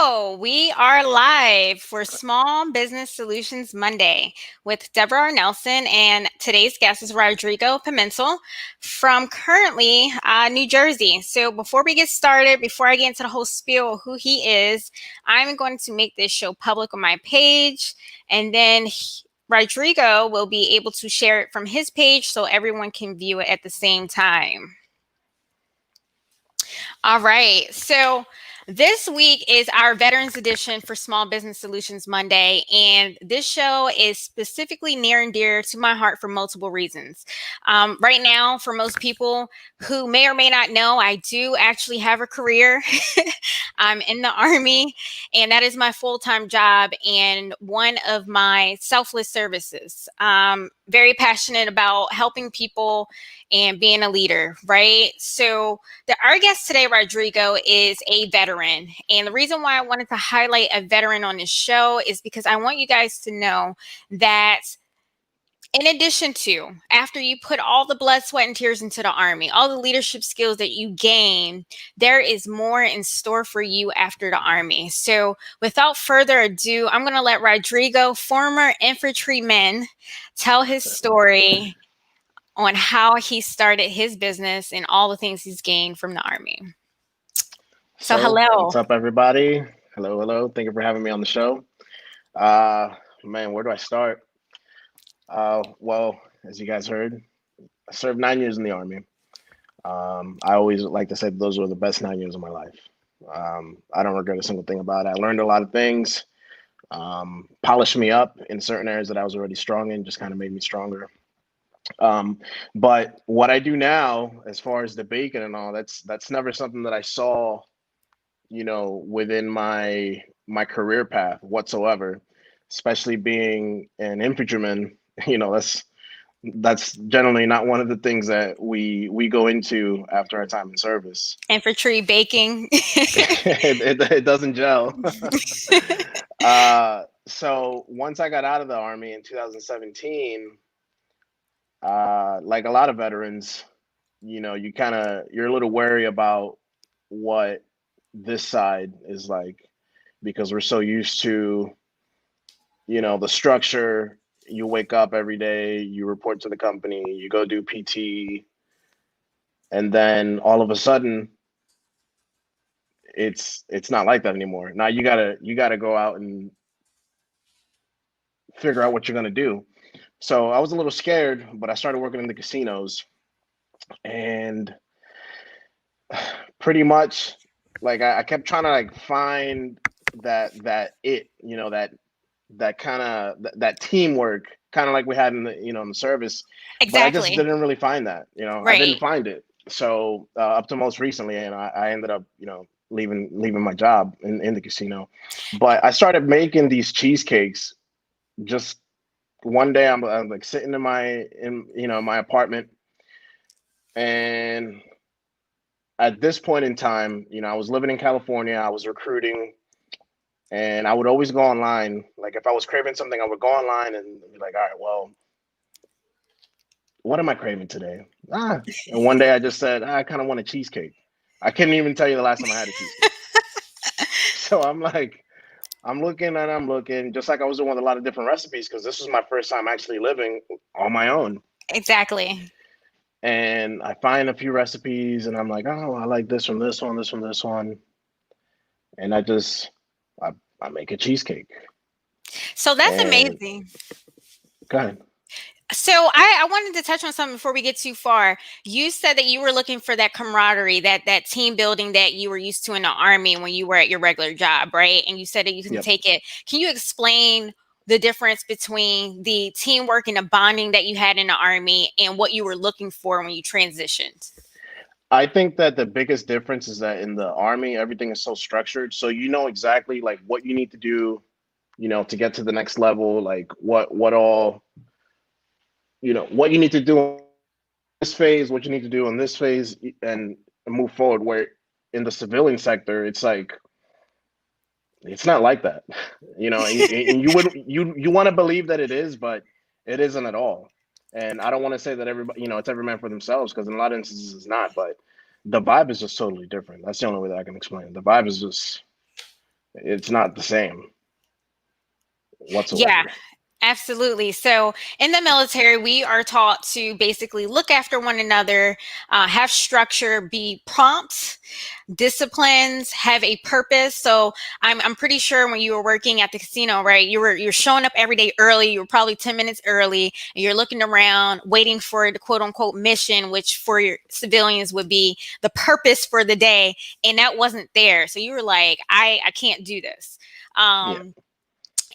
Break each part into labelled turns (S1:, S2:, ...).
S1: Hello, we are live for Small Business Solutions Monday with Deborah R. Nelson, and today's guest is Rodrigo Pimentel from currently New Jersey. So before we get started, before I get into the whole spiel of who he is, I'm going to make this show public on my page, and then Rodrigo will be able to share it from his page so everyone can view it at the same time. All right. So this week is our Veterans Edition for Small Business Solutions Monday. And this show is specifically near and dear to my heart for multiple reasons. Right now, for most people who may or may not know, I do actually have a career. I'm in the Army, and that is my full-time job and one of my selfless services. Very passionate about helping people and being a leader, right? So our guest today, Rodrigo, is a veteran. And the reason why I wanted to highlight a veteran on this show is because I want you guys to know that in addition to, after you put all the blood, sweat, and tears into the Army, all the leadership skills that you gain, there is more in store for you after the Army. So without further ado, I'm going to let Rodrigo, former infantryman, tell his story on how he started his business and all the things he's gained from the Army. So hello.
S2: What's up, everybody? Hello. Thank you for having me on the show. Man, where do I start? Well, as you guys heard, I served 9 years in the Army. I always like to say that those were the best 9 years of my life. I don't regret a single thing about it. I learned a lot of things, polished me up in certain areas that I was already strong in, just kind of made me stronger. But what I do now, as far as the bacon and all, that's never something that I saw, within my career path whatsoever, especially being an infantryman. That's generally not one of the things that we go into after our time in service.
S1: Infantry baking.
S2: it doesn't gel. So once I got out of the Army in 2017, like a lot of veterans, you're a little wary about what this side is like, because we're so used to, the structure. You wake up every day, you report to the company, you go do PT, and then all of a sudden it's not like that anymore. Now you gotta go out and figure out what you're gonna do. So I was a little scared, but I started working in the casinos, and pretty much like I kept trying to like find that kind of that teamwork, kind of like we had in the in the service. But I just
S1: Exactly.
S2: didn't really find that. I
S1: Right.
S2: didn't find it. So up to most recently, and I ended up leaving my job in the casino. But I started making these cheesecakes. Just one day, I'm like sitting in my apartment, and at this point in time, I was living in California. I was recruiting. And I would always go online. Like if I was craving something, I would go online and be like, all right, well, what am I craving today? And one day I just said, I kind of want a cheesecake. I couldn't even tell you the last time I had a cheesecake. So I'm looking, just like I was doing with a lot of different recipes, because this was my first time actually living on my own.
S1: Exactly.
S2: And I find a few recipes and I'm like, oh, I like this from this one, this from this one. And I make a cheesecake.
S1: So that's
S2: And
S1: amazing.
S2: go ahead.
S1: So I wanted to touch on something before we get too far. You said that you were looking for that camaraderie, that team building that you were used to in the Army when you were at your regular job, right? And you said that you can
S2: Yep.
S1: take it. Can you explain the difference between the teamwork and the bonding that you had in the Army and what you were looking for when you transitioned?
S2: I think that the biggest difference is that in the Army, everything is so structured. So you know exactly like what you need to do, to get to the next level, like what all, what you need to do in this phase, what you need to do in this phase, and move forward. Where in the civilian sector, it's like it's not like that, and you want to believe that it is, but it isn't at all. And I don't want to say that everybody, it's every man for themselves, because in a lot of instances it's not. But the vibe is just totally different. That's the only way that I can explain it. The vibe is just It's not the same
S1: Yeah,
S2: whatsoever.
S1: absolutely. So, in the military, we are taught to basically look after one another, have structure, be prompt, disciplines, have a purpose. So, I'm pretty sure when you were working at the casino, right, you're showing up every day early. You were probably 10 minutes early, and you're looking around, waiting for the quote unquote mission, which for your civilians would be the purpose for the day, and that wasn't there. So you were like, I can't do this.
S2: Yeah.
S1: Um,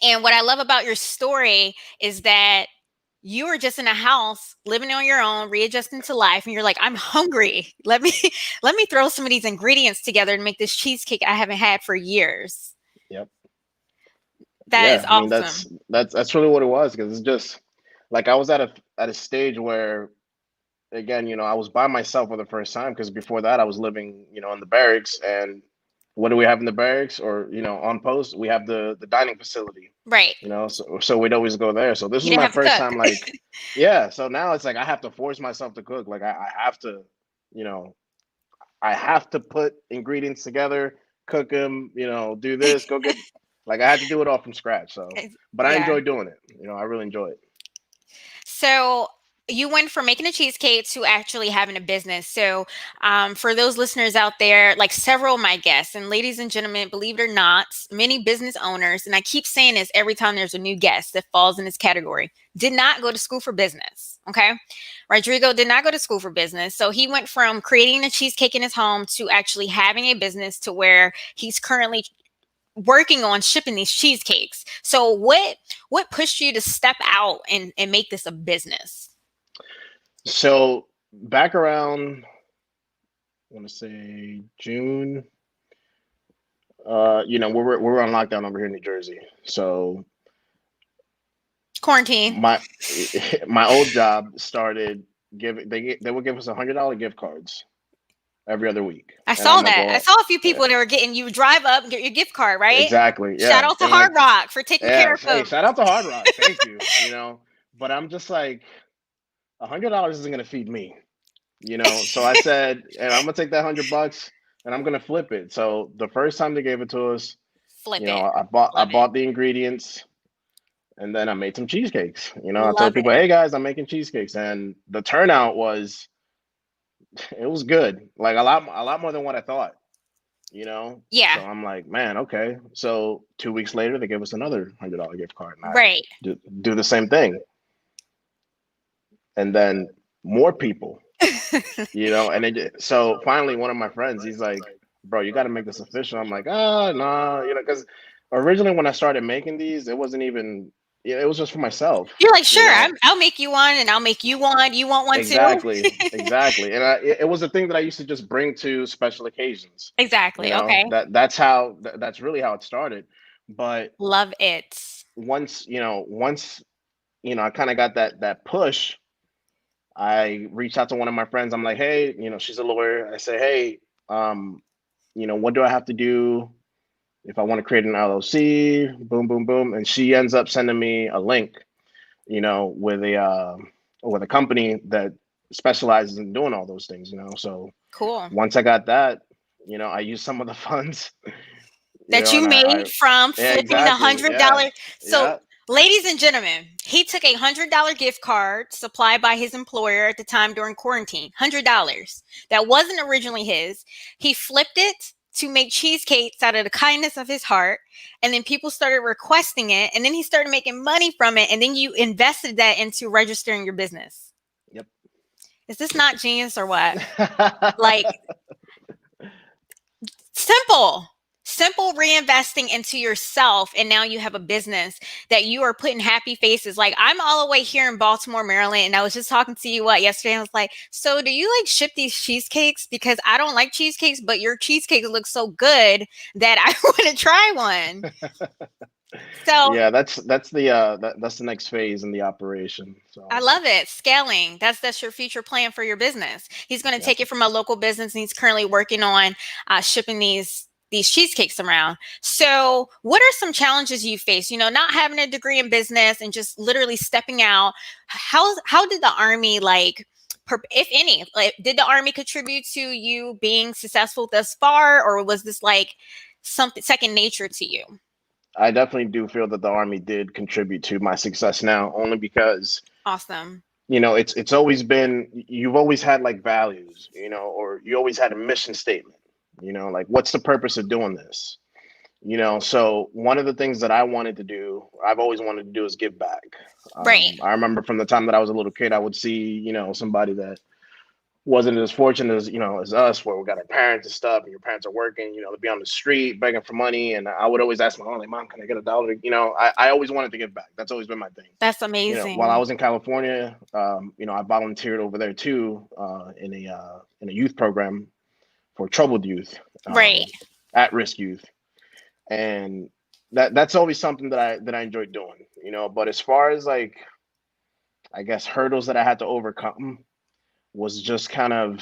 S1: and what I love about your story is that you were just in a house living on your own, readjusting to life, and you're like, I'm hungry. Let me throw some of these ingredients together and make this cheesecake I haven't had for years.
S2: Yep.
S1: That is
S2: Yeah. I mean,
S1: awesome.
S2: that's really what it was because it's just like I was at a stage where again, I was by myself for the first time because before that I was living, in the barracks. And what do we have in the barracks or, on post? We have the dining facility,
S1: Right.
S2: so we'd always go there. So this
S1: You
S2: was
S1: didn't
S2: my
S1: have to
S2: first
S1: cook.
S2: time, like, yeah. So now it's like I have to force myself to cook. Like I have to, you know, I have to put ingredients together, cook them, do this, go get, like I had to do it all from scratch. So, but I
S1: Yeah.
S2: enjoy doing it. I really enjoy it.
S1: So you went from making a cheesecake to actually having a business. So for those listeners out there, like several of my guests, and ladies and gentlemen, believe it or not, many business owners, and I keep saying this every time there's a new guest that falls in this category, did not go to school for business. Okay. Rodrigo did not go to school for business. So he went from creating a cheesecake in his home to actually having a business to where he's currently working on shipping these cheesecakes. So what pushed you to step out and make this a business?
S2: So back around, I want to say June. We're on lockdown over here in New Jersey. So
S1: Quarantine.
S2: my my old job started giving they would give us $100 gift cards every other week,
S1: I
S2: and I'm
S1: saw
S2: like,
S1: that. I
S2: well,
S1: saw a few people that were getting you drive up and get your gift card, right?
S2: exactly,
S1: Shout
S2: yeah,
S1: out to
S2: and like,
S1: Hard Rock for taking care
S2: yeah,
S1: of
S2: hey,
S1: folks.
S2: shout out to Hard Rock, thank you, but I'm just like, $100 isn't gonna feed me, So I said, and I'm gonna take that $100 and I'm gonna flip it. So the first time they gave it to us,
S1: Flip it.
S2: I
S1: Love it.
S2: bought the ingredients. And then I made some cheesecakes. I
S1: Love
S2: told people,
S1: it.
S2: "Hey guys, I'm making cheesecakes," and the turnout was it was good, like a lot more than what I thought.
S1: Yeah.
S2: So I'm like, man, okay. So 2 weeks later, they gave us another $100 gift card, and I
S1: Right.
S2: do the same thing, and then more people, and so finally, one of my friends, he's like, "Bro, you got to make this official." I'm like, "Ah, nah," because originally when I started making these, it wasn't even, it was just for myself,
S1: You're like,
S2: you
S1: sure,
S2: know.
S1: I'll make you one and I'll make you one. You want one too?
S2: Exactly, exactly. And it was a thing that I used to just bring to special occasions.
S1: Exactly. Okay.
S2: That's really how it started. But
S1: Love it.
S2: once I kind of got that push, I reached out to one of my friends. I'm like, hey, she's a lawyer. I say, hey, um, what do I have to do if I want to create an LLC? Boom, boom, boom. And she ends up sending me a link, with a company that specializes in doing all those things. So
S1: Cool.
S2: once I got that, I used some of the funds,
S1: That you
S2: and
S1: made from
S2: yeah,
S1: flipping the
S2: exactly, yeah,
S1: $100. So,
S2: yeah,
S1: ladies and gentlemen, he took a $100 gift card supplied by his employer at the time during quarantine. $100 that wasn't originally his. He flipped it to make cheesecakes out of the kindness of his heart, and then people started requesting it, and then he started making money from it, and then you invested that into registering your business.
S2: yep.
S1: Is this not genius or what? Like, simple, simple reinvesting into yourself. And now you have a business that you are putting happy faces. Like, I'm all the way here in Baltimore, Maryland. And I was just talking to you yesterday. I was like, so do you like ship these cheesecakes? Because I don't like cheesecakes, but your cheesecake looks so good that I want to try one. So
S2: Yeah, that's the next phase in the operation.
S1: I
S2: So
S1: love it. Scaling. That's your future plan for your business. He's going to
S2: yep.
S1: take it from a local business, and he's currently working on shipping these cheesecakes around. So, what are some challenges you face? Not having a degree in business and just literally stepping out. How did the Army, like, if any, like, did the Army contribute to you being successful thus far, or was this like something second nature to you.
S2: I definitely do feel that the Army did contribute to my success now, only because
S1: Awesome.
S2: it's always been, you've always had like values, or you always had a mission statement, like what's the purpose of doing this? So one of the things that I've always wanted to do is give back.
S1: Right.
S2: I remember from the time that I was a little kid, I would see, somebody that wasn't as fortunate as as us, where we got our parents and stuff, and your parents are working, to be on the street begging for money. And I would always ask my mom, like, Mom, can I get a dollar? I always wanted to give back. That's always been my thing.
S1: That's
S2: While I
S1: amazing.
S2: was in California, I volunteered over there too, in a youth program for troubled youth,
S1: Right.
S2: at risk youth, and that's always something that I enjoyed doing. But as far as like, I guess, hurdles that I had to overcome was just kind of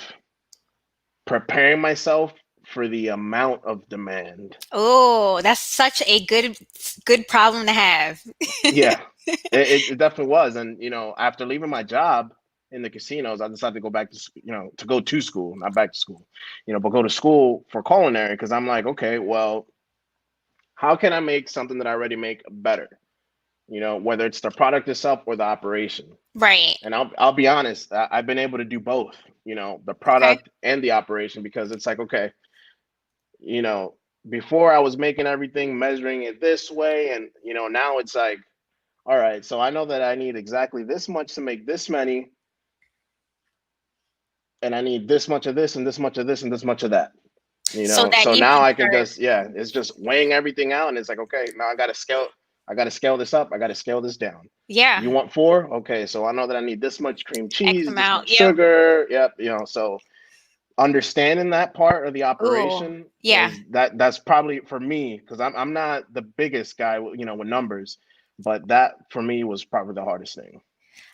S2: preparing myself for the amount of demand.
S1: Oh, that's such a good problem to have.
S2: Yeah, it definitely was. And after leaving my job in the casinos, I decided to go back to to go to school, not back to school, but go to school for culinary, because I'm like, okay, well, how can I make something that I already make better? Whether it's the product itself or the operation.
S1: Right.
S2: And I'll be honest, I've been able to do both, the
S1: Okay.
S2: product and the operation, because it's like, okay, you know, before I was making everything, measuring it this way, and now it's like, all right, so I know that I need exactly this much to make this many, and I need this much of this and this much of this and this much of that.
S1: So that
S2: So
S1: you
S2: now
S1: can
S2: I can
S1: serve.
S2: just, yeah, it's just weighing everything out, and it's like, okay, now I gotta scale this up, I gotta scale this down.
S1: Yeah.
S2: You want four? Okay, so I know that I need this much cream
S1: X
S2: cheese, this
S1: amount.
S2: much
S1: Yep.
S2: sugar. Yep, so understanding that part of the
S1: Ooh.
S2: operation
S1: Yeah.
S2: that's probably for me, because I'm not the biggest guy with numbers, but that for me was probably the hardest thing.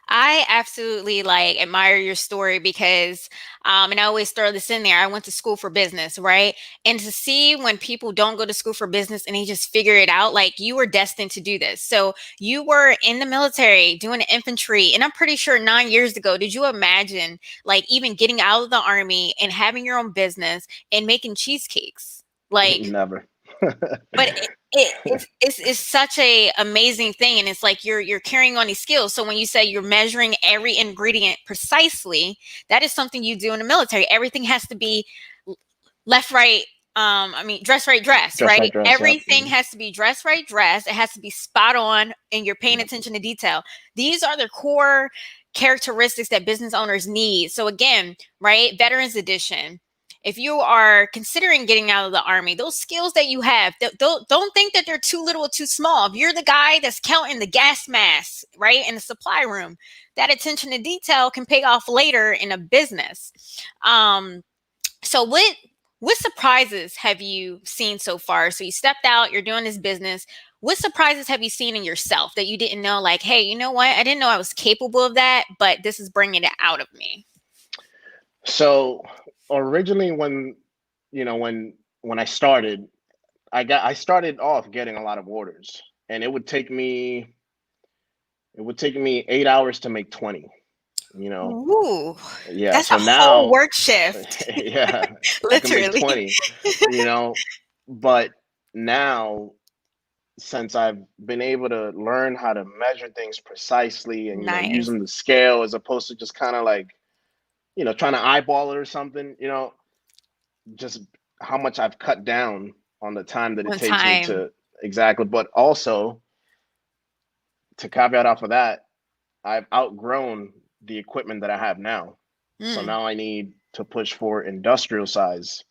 S1: I absolutely like admire your story because, and I always throw this in there. I went to school for business, right? And to see when people don't go to school for business and they just figure it out, like you were destined to do this. So you were in the military doing infantry, and I'm pretty sure 9 years ago, did you imagine like even getting out of the army and having your own business and making cheesecakes? Like,
S2: Never.
S1: but it's such a amazing thing, and it's like you're carrying on these skills. So when you say you're measuring every ingredient precisely, that is something you do in the military. Everything has to be left, right, I mean, dress right, dress,
S2: Dress
S1: right?
S2: right dress, yep.
S1: Everything has to be dress right, dress. It has to be spot on, and you're paying attention to detail. These are the core characteristics that business owners need. So again, right, Veterans Edition, if you are considering getting out of the army, those skills that you have, don't think that they're too little or too small. If you're the guy that's counting the gas masks, right, in the supply room, that attention to detail can pay off later in a business. So what surprises have you seen so far? So you stepped out, you're doing this business. What surprises have you seen in yourself that you didn't know? Like, hey, you know what? I didn't know I was capable of that, but this is bringing it out of me.
S2: So originally, when I started, I started off getting a lot of orders, and it would take me 8 hours to make 20. you know
S1: Ooh,
S2: yeah,
S1: that's a
S2: so
S1: whole
S2: now,
S1: work shift,
S2: yeah, I can make
S1: literally.
S2: 20, you know but now, since I've been able to learn how to measure things precisely, and
S1: Nice.
S2: using the scale as opposed to just kind of like, trying to eyeball it or something, just how much I've cut down on the time that it
S1: One
S2: takes me
S1: time.
S2: to, exactly. But also, to caveat off of that, I've outgrown the equipment that I have now. So
S1: Mm,
S2: now I need to push for industrial size.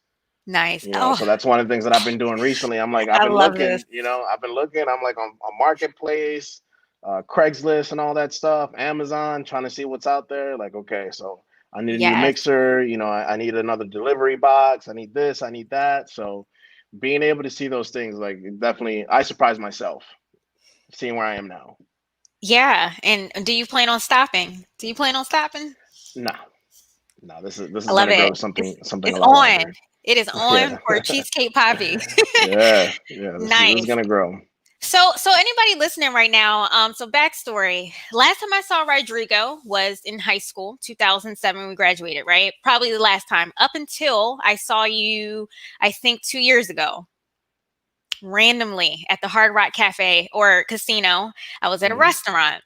S1: nice. Oh,
S2: So that's one of the things that I've been doing recently. I'm like,
S1: I love this.
S2: I've been looking, I'm like on Marketplace, Craigslist and all that stuff, Amazon, trying to see what's out there. Like, okay, so I need a new
S1: Yes.
S2: mixer, I need another delivery box, I need this, I need that. So being able to see those things, like, definitely, I surprised myself seeing where I am now.
S1: Yeah. And do you plan on stopping? Do you plan on stopping?
S2: No, no, this
S1: I
S2: is
S1: love
S2: gonna grow
S1: it.
S2: to something
S1: It's
S2: a lot
S1: on.
S2: larger.
S1: It is on
S2: Yeah.
S1: for Cheesecake Poppy.
S2: Yeah, yeah, this is
S1: Nice.
S2: gonna grow.
S1: So anybody listening right now, so backstory. Last time I saw Rodrigo was in high school, 2007. We graduated, right? Probably the last time. Up until I saw you, I think 2 years ago. randomly at the Hard Rock Cafe or casino. I was at a
S2: Mhm.
S1: restaurant.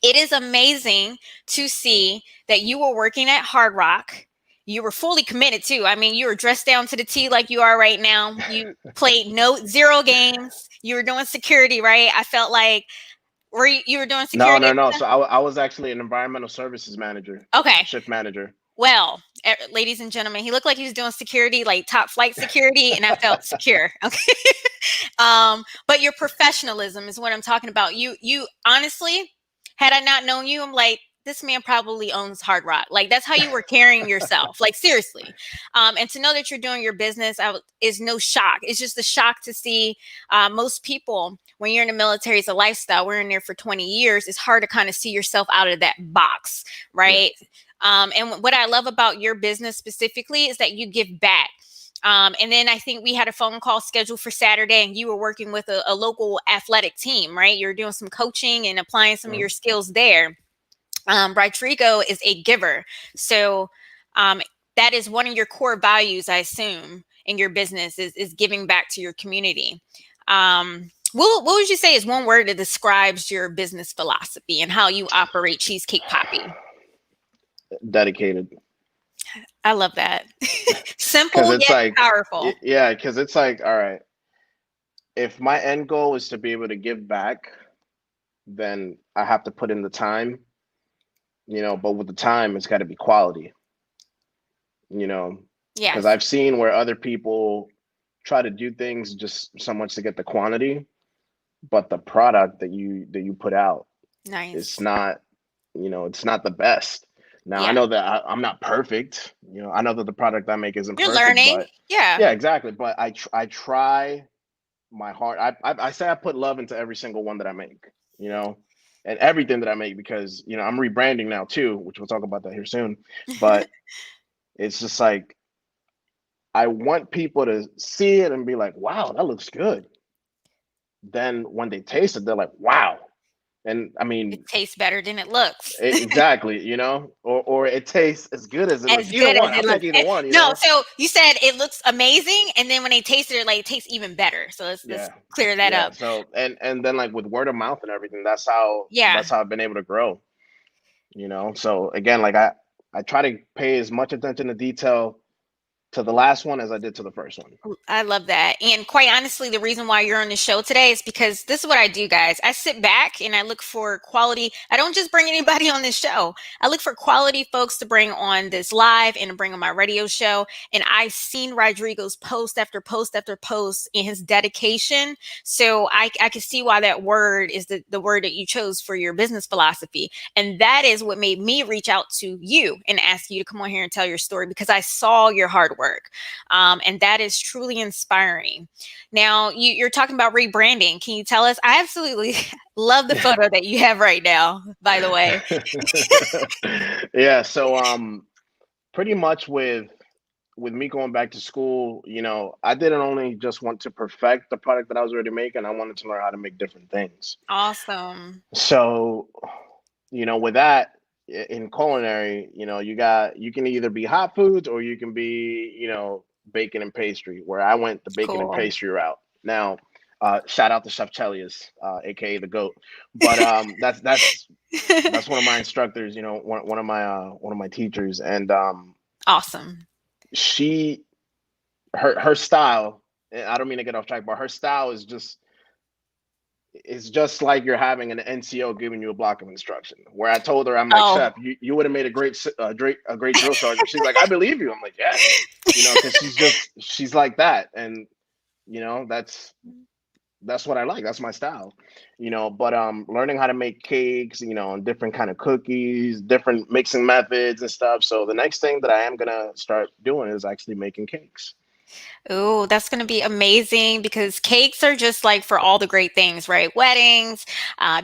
S1: It is amazing to see that you were working at Hard Rock. You were fully committed too. I mean, you were dressed down to the T like you are right now. You played zero games. You were doing security, right? I felt like you were doing
S2: No,
S1: security?
S2: no, no. So I was actually an environmental services manager,
S1: Okay.
S2: shift manager.
S1: Well, ladies and gentlemen, he looked like he was doing security, like top flight security, and I felt secure. Okay. But your professionalism is what I'm talking about. You honestly, had I not known you, I'm like, this man probably owns Hard Rock. Like that's how you were carrying yourself. Like seriously. And to know that you're doing your business is no shock. It's just a shock to see most people when you're in the military, it's a lifestyle. We're in there for 20 years. It's hard to kind of see yourself out of that box,
S2: Yeah.
S1: right? And what I love about your business specifically is that you give back. And then I think we had a phone call scheduled for Saturday, and you were working with a local athletic team, right? You're doing some coaching and applying some of your
S2: Mhm.
S1: skills there. Rodrigo is a giver. So um, that is one of your core values, I assume, in your business is giving back to your community. What would you say is one word that describes your business philosophy and how you operate Cheesecake Poppy?
S2: Dedicated.
S1: I love that.
S2: Because
S1: Simple
S2: it's
S1: yet
S2: like,
S1: powerful.
S2: yeah, because it's like, all right, if my end goal is to be able to give back, then I have to put in the time, but with the time, it's got to be quality, you know, because
S1: Yes.
S2: I've seen where other people try to do things just so much to get the quantity, but the product that you put out is
S1: Nice.
S2: not, it's not the best. Now I
S1: Yeah.
S2: know that I'm not perfect. I know that the product I make isn't
S1: You're
S2: perfect,
S1: learning.
S2: but
S1: Yeah.
S2: yeah, exactly. But I try my heart. I say I put love into every single one that I make, you know, and everything that I make because I'm rebranding now too, which we'll talk about that here soon. But it's just like I want people to see it and be like, "Wow, that looks good." Then when they taste it, they're like, "Wow." And I
S1: It
S2: mean,
S1: tastes better than it looks.
S2: exactly, or it tastes as good as it looks.
S1: As
S2: Either
S1: good as
S2: one, I'll
S1: it
S2: take
S1: looks.
S2: either one.
S1: No, so you said it looks amazing, and then when they taste it, like it tastes even better. So let's
S2: Yeah,
S1: clear that
S2: yeah.
S1: up.
S2: So and then like with word of mouth and everything, that's how
S1: Yeah.
S2: that's how I've been able to grow. So again, like I try to pay as much attention to detail to the last one as I did to the first one.
S1: I love that. And quite honestly, the reason why you're on the show today is because this is what I do, guys. I sit back and I look for quality. I don't just bring anybody on this show. I look for quality folks to bring on this live and to bring on my radio show. And I've seen Rodrigo's post after post after post in his dedication. So I can see why that word is the word that you chose for your business philosophy. And that is what made me reach out to you and ask you to come on here and tell your story because I saw your hard work. And that is truly inspiring. Now, you're talking about rebranding. Can you tell us? I absolutely love the photo that you have right now, by the way.
S2: Yeah, so pretty much with me going back to school, I didn't only just want to perfect the product that I was already making, I wanted to learn how to make different things.
S1: Awesome.
S2: So, with that in culinary, you can either be hot foods or you can be, bacon and pastry, where I went the bacon and
S1: Cool.
S2: pastry route. Now, shout out to Chef Chelius, aka the goat. But that's one of my instructors, one of my teachers, and
S1: Awesome.
S2: she her style. And I don't mean to get off track, but her style is just like you're having an NCO giving you a block of instruction. Where I told her, I'm like,
S1: Oh,
S2: Chef, you would have made a great drill sergeant. She's like, I believe you. I'm like, yeah, because she's like that, and that's what I like. That's my style, But learning how to make cakes, and different kind of cookies, different mixing methods and stuff. So the next thing that I am gonna start doing is actually making cakes.
S1: oh, that's going to be amazing because cakes are just like for all the great things, right? Weddings,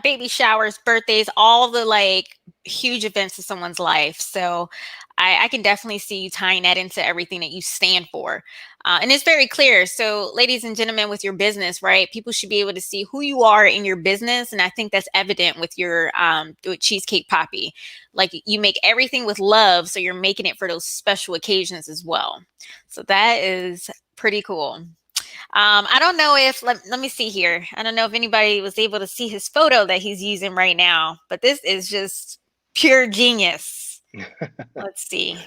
S1: baby showers, birthdays, all the like huge events in someone's life. So I can definitely see you tying that into everything that you stand for. And it's very clear. So, ladies and gentlemen, with your business, right? People should be able to see who you are in your business. And I think that's evident with your with Cheesecake Poppy. Like you make everything with love. So you're making it for those special occasions as well. So that is pretty cool. I don't know if let me see here. I don't know if anybody was able to see his photo that he's using right now, but this is just pure genius. Let's see.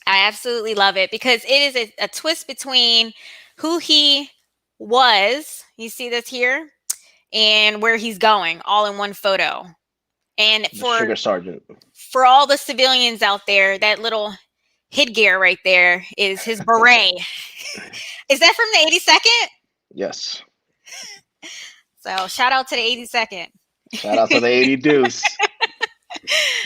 S1: I absolutely love it because it is a twist between who he was. You see this here, and where he's going, all in one photo. And
S2: The Sugar Sergeant.
S1: for all the civilians out there, that little headgear right there is his beret. Is that from the 82nd?
S2: Yes.
S1: So shout out to the 82nd.
S2: Shout out to the 80 Deuce.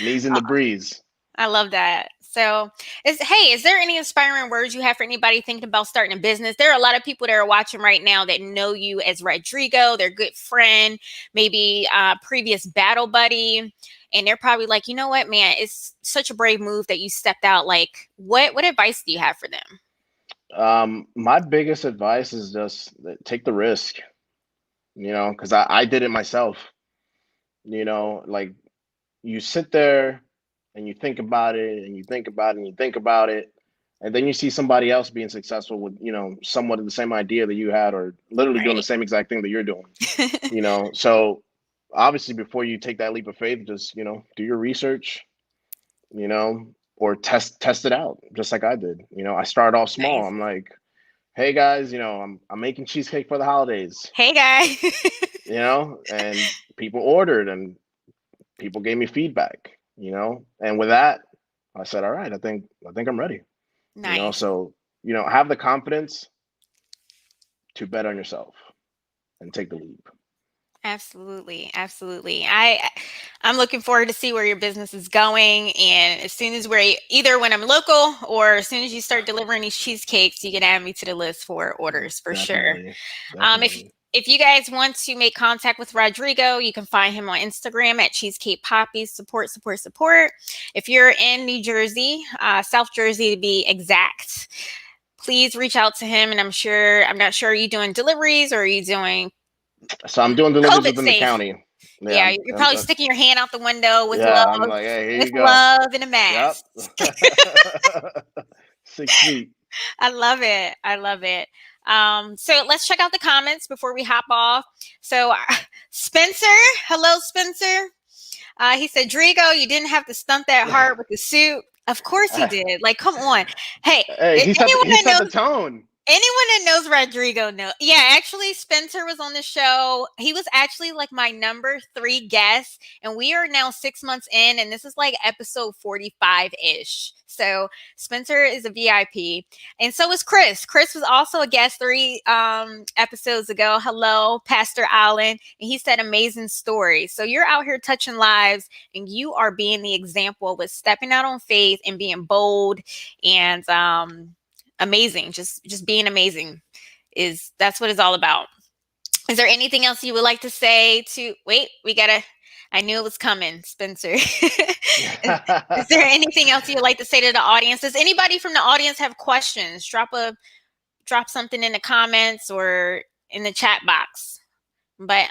S2: Knees in the breeze.
S1: I love that. So, is there any inspiring words you have for anybody thinking about starting a business? There are a lot of people that are watching right now that know you as Rodrigo, their good friend, maybe previous battle buddy, and they're probably like, you know what, man, it's such a brave move that you stepped out. Like, what advice do you have for them?
S2: My biggest advice is just take the risk, because I did it myself. Like you sit there and you think about it and you think about it and you think about it. And then you see somebody else being successful with, somewhat of the same idea that you had, or literally doing the
S1: Right.
S2: same exact thing that you're doing, So obviously before you take that leap of faith, just, do your research, or test it out just like I did. I started off small.
S1: Nice.
S2: I'm like, hey guys, I'm making cheesecake for the holidays,
S1: Hey, guy.
S2: and people ordered and people gave me feedback, and with that, I said, all right, I think I'm ready,
S1: Nice.
S2: so, have the confidence to bet on yourself and take the leap.
S1: Absolutely, absolutely. I'm looking forward to see where your business is going, and as soon as we're either when I'm local or as soon as you start delivering these cheesecakes, you can add me to the list for orders for sure.
S2: Definitely,
S1: If
S2: definitely.
S1: you guys want to make contact with Rodrigo, you can find him on Instagram at Cheesecake Poppies. Support, support, support. If you're in New Jersey, South Jersey to be exact, please reach out to him. And I'm not sure, are you doing deliveries or are you doing
S2: So I'm doing deliveries
S1: COVID
S2: within the
S1: safe?
S2: county. Yeah,
S1: Yeah, you're probably sticking your hand out the window
S2: yeah, I'm like, hey, here
S1: with
S2: you go.
S1: love and a
S2: Yep.
S1: mask.
S2: 6 feet.
S1: I love it. I love it. So let's check out the comments before we hop off. So Spencer, hello, Spencer. He said, Drigo, you didn't have to stunt that hard with the suit. Of course he did. Like, come on. Hey,
S2: Hey,
S1: anyone
S2: he
S1: that
S2: set the
S1: knows
S2: tone.
S1: Rodrigo know. Yeah, actually, Spencer was on the show. He was actually like my number 3 guest, and we are now 6 months in, and this is like episode 45 ish. So Spencer is a VIP, and so is Chris. Chris was also a guest 3 episodes ago. Hello, Pastor Allen, and he said amazing stories. So you're out here touching lives, and you are being the example with stepping out on faith and being bold and amazing, just being amazing that's what it's all about. Is there anything else you would like to say to wait we gotta I knew it was coming, Spencer. Is there anything else you'd like to say to the audience? Does anybody from the audience have questions? Drop something in the comments or in the chat box. But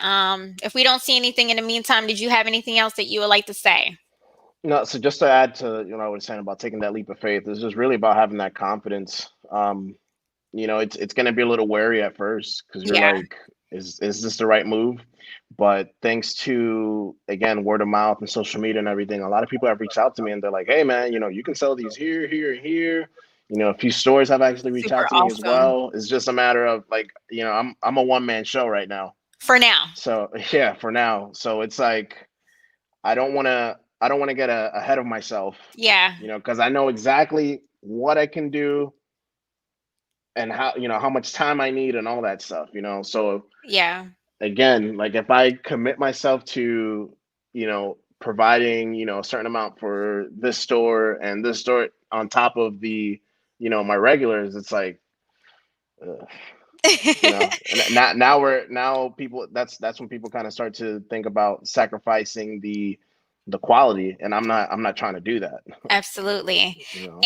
S1: if we don't see anything in the meantime, did you have anything else that you would like to say?
S2: No, so just to add to what I was saying about taking that leap of faith, it's just really about having that confidence. It's going to be a little wary at first because you're
S1: Yeah,
S2: like, is this the right move? But thanks to, again, word of mouth and social media and everything, a lot of people have reached out to me and they're like, hey man, you can sell these here, here, and here. A few stores have actually reached
S1: super
S2: out to me as
S1: awesome.
S2: well. It's just a matter of like, I'm a one-man show right now.
S1: For now.
S2: So yeah, for now. So it's like I don't want to get ahead of myself,
S1: Yeah.
S2: because I know exactly what I can do and how much time I need and all that stuff. So
S1: Yeah.
S2: again, like if I commit myself to, providing, a certain amount for this store and this store on top of the, my regulars, it's like, uh, and now people, that's when people kind of start to think about sacrificing the quality, and I'm not trying to do that.
S1: Absolutely.
S2: you know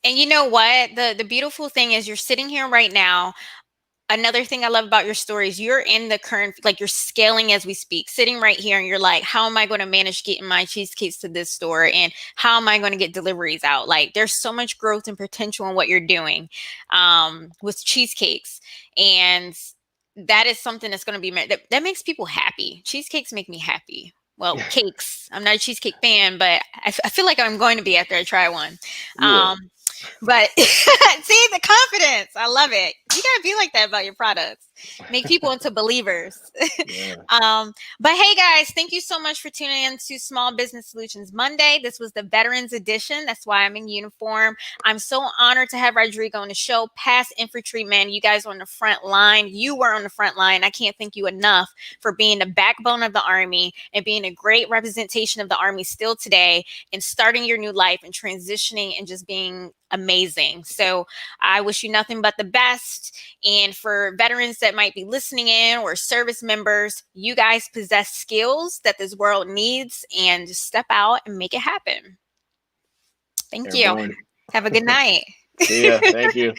S1: And you know what? The beautiful thing is you're sitting here right now Another thing I love about your story is you're in the current, like you're scaling as we speak, sitting right here, and you're like, how am I going to manage getting my cheesecakes to this store? And how am I going to get deliveries out? Like, there's so much growth and potential in what you're doing with cheesecakes. And that is something that's going to be, that makes people happy. Cheesecakes make me happy. Well, cakes. I'm not a cheesecake fan, but I feel like I'm going to be after I try one.
S2: You will.
S1: Um, but see the confidence. I love it. You gotta be like that about your products. Make people into believers.
S2: Yeah.
S1: But hey guys, thank you so much for tuning in to Small Business Solutions Monday. This was the Veterans Edition. That's why I'm in uniform. I'm so honored to have Rodrigo on the show. Past infantryman, you guys were on the front line. You were on the front line. I can't thank you enough for being the backbone of the Army and being a great representation of the Army still today, and starting your new life and transitioning and just being amazing. So I wish you nothing but the best. And for veterans that might be listening in, or service members, you guys possess skills that this world needs, and just step out and make it happen. Thank you.
S2: Airborne.
S1: Have a good night.
S2: See ya. Thank you.